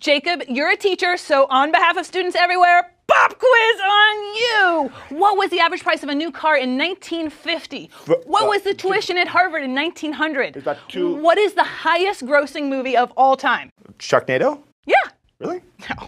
Jacob, you're a teacher, so on behalf of students everywhere, pop quiz on you! What was the average price of a new car in 1950? What was the tuition at Harvard in 1900? What is the highest grossing movie of all time? Sharknado? Yeah. Really? No.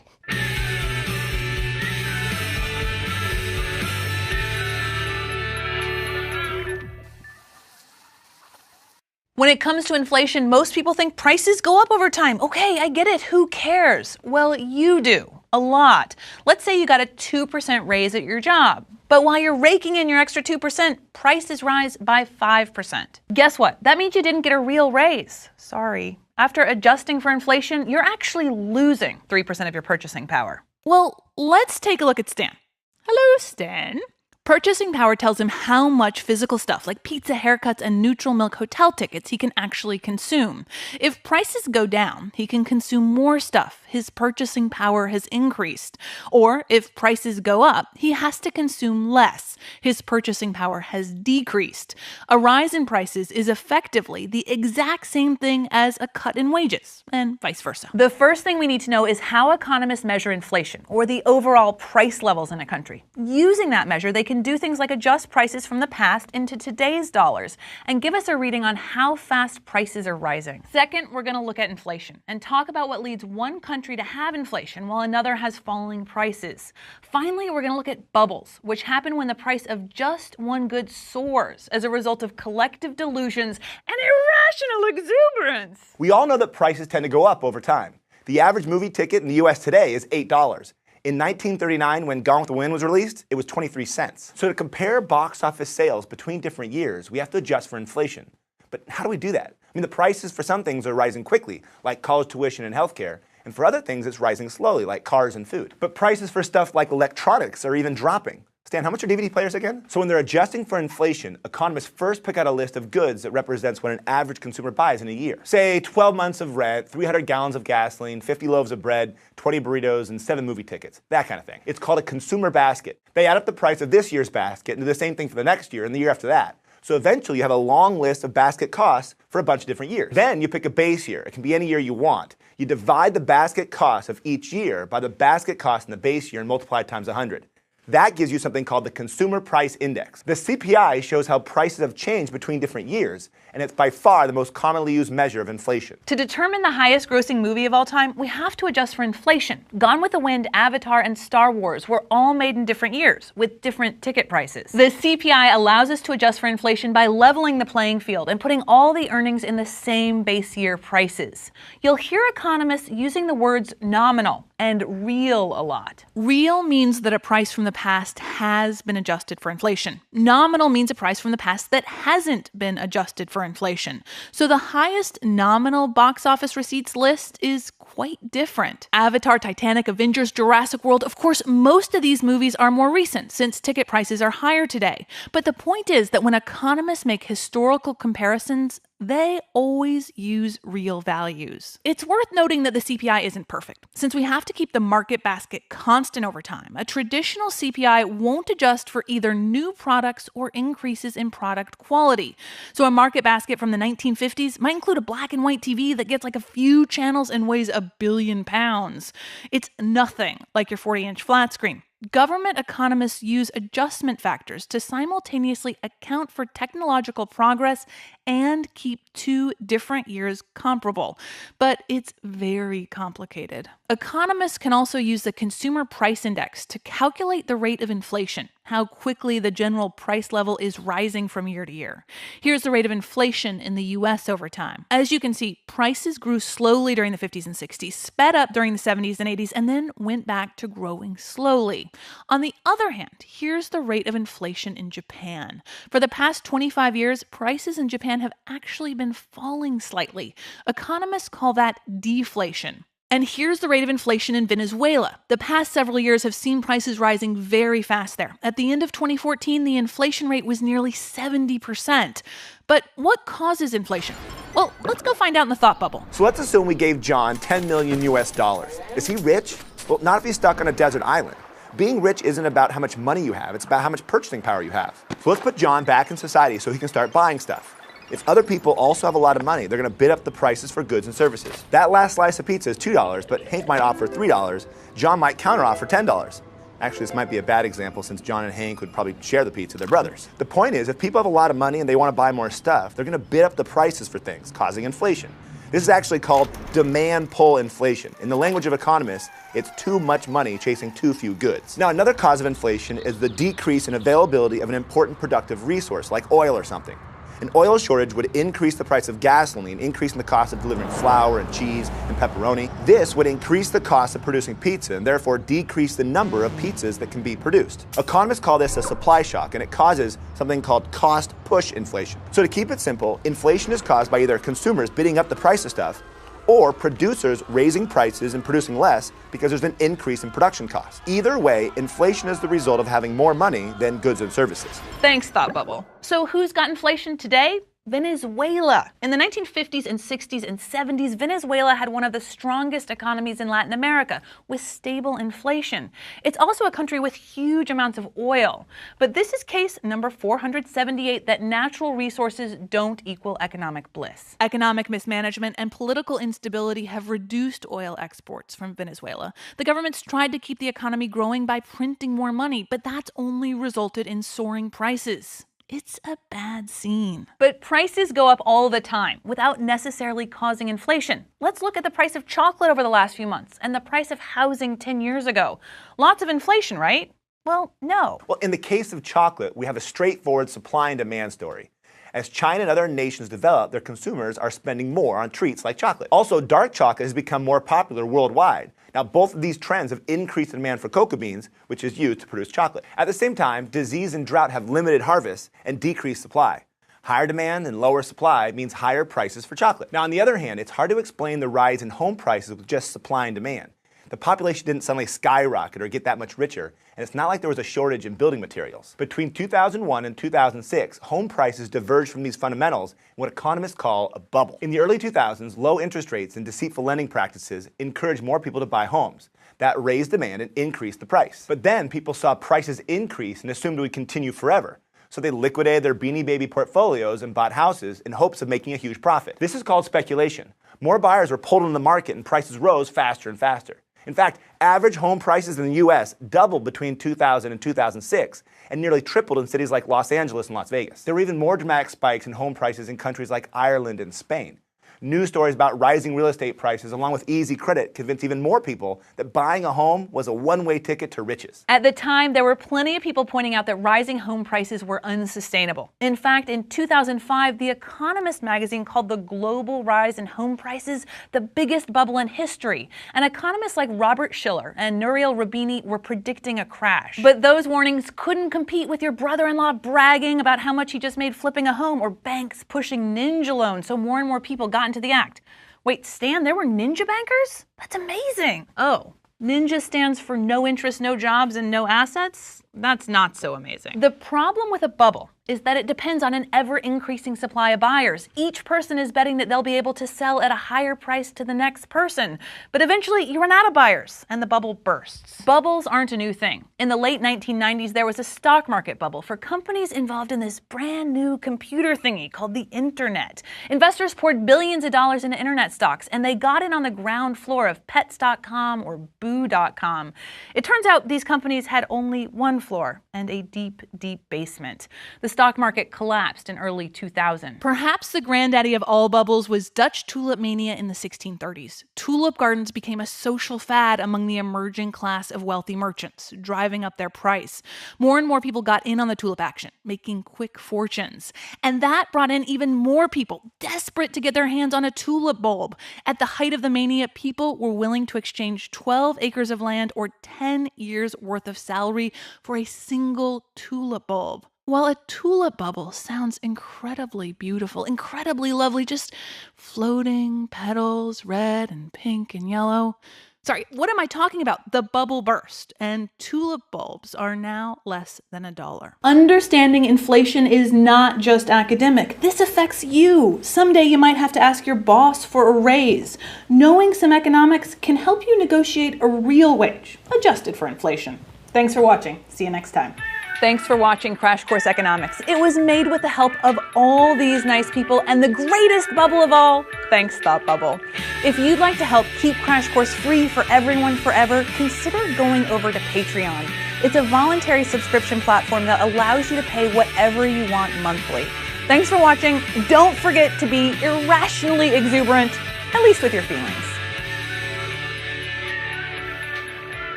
When it comes to inflation, most people think prices go up over time. Okay, I get it. Who cares? Well, you do. A lot. Let's say you got a 2% raise at your job. But while you're raking in your extra 2%, prices rise by 5%. Guess what? That means you didn't get a real raise. Sorry. After adjusting for inflation, you're actually losing 3% of your purchasing power. Well, let's take a look at Stan. Hello, Stan. Purchasing power tells him how much physical stuff like pizza, haircuts, and neutral milk hotel tickets he can actually consume. If prices go down, he can consume more stuff. His purchasing power has increased. Or if prices go up, he has to consume less. His purchasing power has decreased. A rise in prices is effectively the exact same thing as a cut in wages, and vice versa. The first thing we need to know is how economists measure inflation, or the overall price levels in a country. Using that measure, they can do things like adjust prices from the past into today's dollars and give us a reading on how fast prices are rising. Second, we're going to look at inflation and talk about what leads one country to have inflation while another has falling prices. Finally, we're going to look at bubbles, which happen when the price of just one good soars as a result of collective delusions and irrational exuberance. We all know that prices tend to go up over time. The average movie ticket in the US today is $8. In 1939, when Gone with the Wind was released, it was 23 cents. So to compare box office sales between different years, we have to adjust for inflation. But how do we do that? I mean, the prices for some things are rising quickly, like college tuition and healthcare, and for other things it's rising slowly, like cars and food. But prices for stuff like electronics are even dropping. Stan, how much are DVD players again? So when they're adjusting for inflation, economists first pick out a list of goods that represents what an average consumer buys in a year. Say 12 months of rent, 300 gallons of gasoline, 50 loaves of bread, 20 burritos, and 7 movie tickets. That kind of thing. It's called a consumer basket. They add up the price of this year's basket and do the same thing for the next year and the year after that. So eventually you have a long list of basket costs for a bunch of different years. Then you pick a base year. It can be any year you want. You divide the basket cost of each year by the basket cost in the base year and multiply it times 100. That gives you something called the Consumer Price Index. The CPI shows how prices have changed between different years, and it's by far the most commonly used measure of inflation. To determine the highest grossing movie of all time, we have to adjust for inflation. Gone with the Wind, Avatar, and Star Wars were all made in different years, with different ticket prices. The CPI allows us to adjust for inflation by leveling the playing field and putting all the earnings in the same base year prices. You'll hear economists using the words nominal and real a lot. Real means that a price from the past has been adjusted for inflation. Nominal means a price from the past that hasn't been adjusted for inflation. So the highest nominal box office receipts list is quite different. Avatar, Titanic, Avengers, Jurassic World, of course, most of these movies are more recent since ticket prices are higher today. But the point is that when economists make historical comparisons, they always use real values. It's worth noting that the CPI isn't perfect, since we have to keep the market basket constant over time. A traditional CPI won't adjust for either new products or increases in product quality. So a market basket from the 1950s might include a black and white TV that gets like a few channels and weighs 1 billion pounds. It's nothing like your 40-inch flat screen. Government economists use adjustment factors to simultaneously account for technological progress and keep two different years comparable. But it's very complicated. Economists can also use the Consumer Price Index to calculate the rate of inflation, how quickly the general price level is rising from year to year. Here's the rate of inflation in the US over time. As you can see, prices grew slowly during the 50s and 60s, sped up during the 70s and 80s, and then went back to growing slowly. On the other hand, here's the rate of inflation in Japan. For the past 25 years, prices in Japan have actually been falling slightly. Economists call that deflation. And here's the rate of inflation in Venezuela. The past several years have seen prices rising very fast there. At the end of 2014, the inflation rate was nearly 70%. But what causes inflation? Well, let's go find out in the thought bubble. So let's assume we gave John 10 million US dollars. Is he rich? Well, not if he's stuck on a desert island. Being rich isn't about how much money you have, it's about how much purchasing power you have. So let's put John back in society so he can start buying stuff. If other people also have a lot of money, they're going to bid up the prices for goods and services. That last slice of pizza is $2, but Hank might offer $3. John might counteroffer $10. Actually, this might be a bad example since John and Hank would probably share the pizza, they're brothers. The point is, if people have a lot of money and they want to buy more stuff, they're going to bid up the prices for things, causing inflation. This is actually called demand pull inflation. In the language of economists, it's too much money chasing too few goods. Now, another cause of inflation is the decrease in availability of an important productive resource, like oil or something. An oil shortage would increase the price of gasoline, increasing the cost of delivering flour and cheese and pepperoni. This would increase the cost of producing pizza and therefore decrease the number of pizzas that can be produced. Economists call this a supply shock, and it causes something called cost push inflation. So to keep it simple, inflation is caused by either consumers bidding up the price of stuff or producers raising prices and producing less because there's an increase in production costs. Either way, inflation is the result of having more money than goods and services. Thanks, Thought Bubble. So who's got inflation today? Venezuela. In the 1950s and 60s and 70s, Venezuela had one of the strongest economies in Latin America with stable inflation. It's also a country with huge amounts of oil. But this is case number 478 that natural resources don't equal economic bliss. Economic mismanagement and political instability have reduced oil exports from Venezuela. The government's tried to keep the economy growing by printing more money, but that's only resulted in soaring prices. It's a bad scene. But prices go up all the time without necessarily causing inflation. Let's look at the price of chocolate over the last few months and the price of housing 10 years ago. Lots of inflation, right? Well, no. Well, in the case of chocolate, we have a straightforward supply and demand story. As China and other nations develop, their consumers are spending more on treats like chocolate. Also, dark chocolate has become more popular worldwide. Now, both of these trends have increased the demand for cocoa beans, which is used to produce chocolate. At the same time, disease and drought have limited harvests and decreased supply. Higher demand and lower supply means higher prices for chocolate. Now, on the other hand, it's hard to explain the rise in home prices with just supply and demand. The population didn't suddenly skyrocket or get that much richer, and it's not like there was a shortage in building materials. Between 2001 and 2006, home prices diverged from these fundamentals in what economists call a bubble. In the early 2000s, low interest rates and deceitful lending practices encouraged more people to buy homes. That raised demand and increased the price. But then people saw prices increase and assumed it would continue forever. So they liquidated their Beanie Baby portfolios and bought houses in hopes of making a huge profit. This is called speculation. More buyers were pulled into the market and prices rose faster and faster. In fact, average home prices in the U.S. doubled between 2000 and 2006 and nearly tripled in cities like Los Angeles and Las Vegas. There were even more dramatic spikes in home prices in countries like Ireland and Spain. News stories about rising real estate prices along with easy credit convinced even more people that buying a home was a one-way ticket to riches. At the time, there were plenty of people pointing out that rising home prices were unsustainable. In fact, in 2005, The Economist magazine called the global rise in home prices the biggest bubble in history. And economists like Robert Shiller and Nouriel Roubini were predicting a crash. But those warnings couldn't compete with your brother-in-law bragging about how much he just made flipping a home, or banks pushing ninja loans so more and more people got into the act. Wait, Stan, there were ninja bankers? That's amazing. Oh, ninja stands for no interest, no jobs, and no assets? That's not so amazing. The problem with a bubble is that it depends on an ever-increasing supply of buyers. Each person is betting that they'll be able to sell at a higher price to the next person. But eventually, you run out of buyers, and the bubble bursts. Bubbles aren't a new thing. In the late 1990s, there was a stock market bubble for companies involved in this brand new computer thingy called the internet. Investors poured billions of dollars into internet stocks, and they got in on the ground floor of Pets.com or Boo.com. It turns out these companies had only one floor and a deep, deep basement. The stock market collapsed in early 2000. Perhaps the granddaddy of all bubbles was Dutch tulip mania in the 1630s. Tulip gardens became a social fad among the emerging class of wealthy merchants, driving up their price. More and more people got in on the tulip action, making quick fortunes. And that brought in even more people, desperate to get their hands on a tulip bulb. At the height of the mania, people were willing to exchange 12 acres of land or 10 years worth of salary for a single tulip bulb. While a tulip bubble sounds incredibly beautiful, incredibly lovely, just floating petals, red and pink and yellow. Sorry, what am I talking about? The bubble burst, and tulip bulbs are now less than $1. Understanding inflation is not just academic. This affects you. Someday you might have to ask your boss for a raise. Knowing some economics can help you negotiate a real wage, adjusted for inflation. Thanks for watching. See you next time. Thanks for watching Crash Course Economics. It was made with the help of all these nice people and the greatest bubble of all, thanks Thought Bubble. If you'd like to help keep Crash Course free for everyone forever, consider going over to Patreon. It's a voluntary subscription platform that allows you to pay whatever you want monthly. Thanks for watching. Don't forget to be irrationally exuberant, at least with your feelings.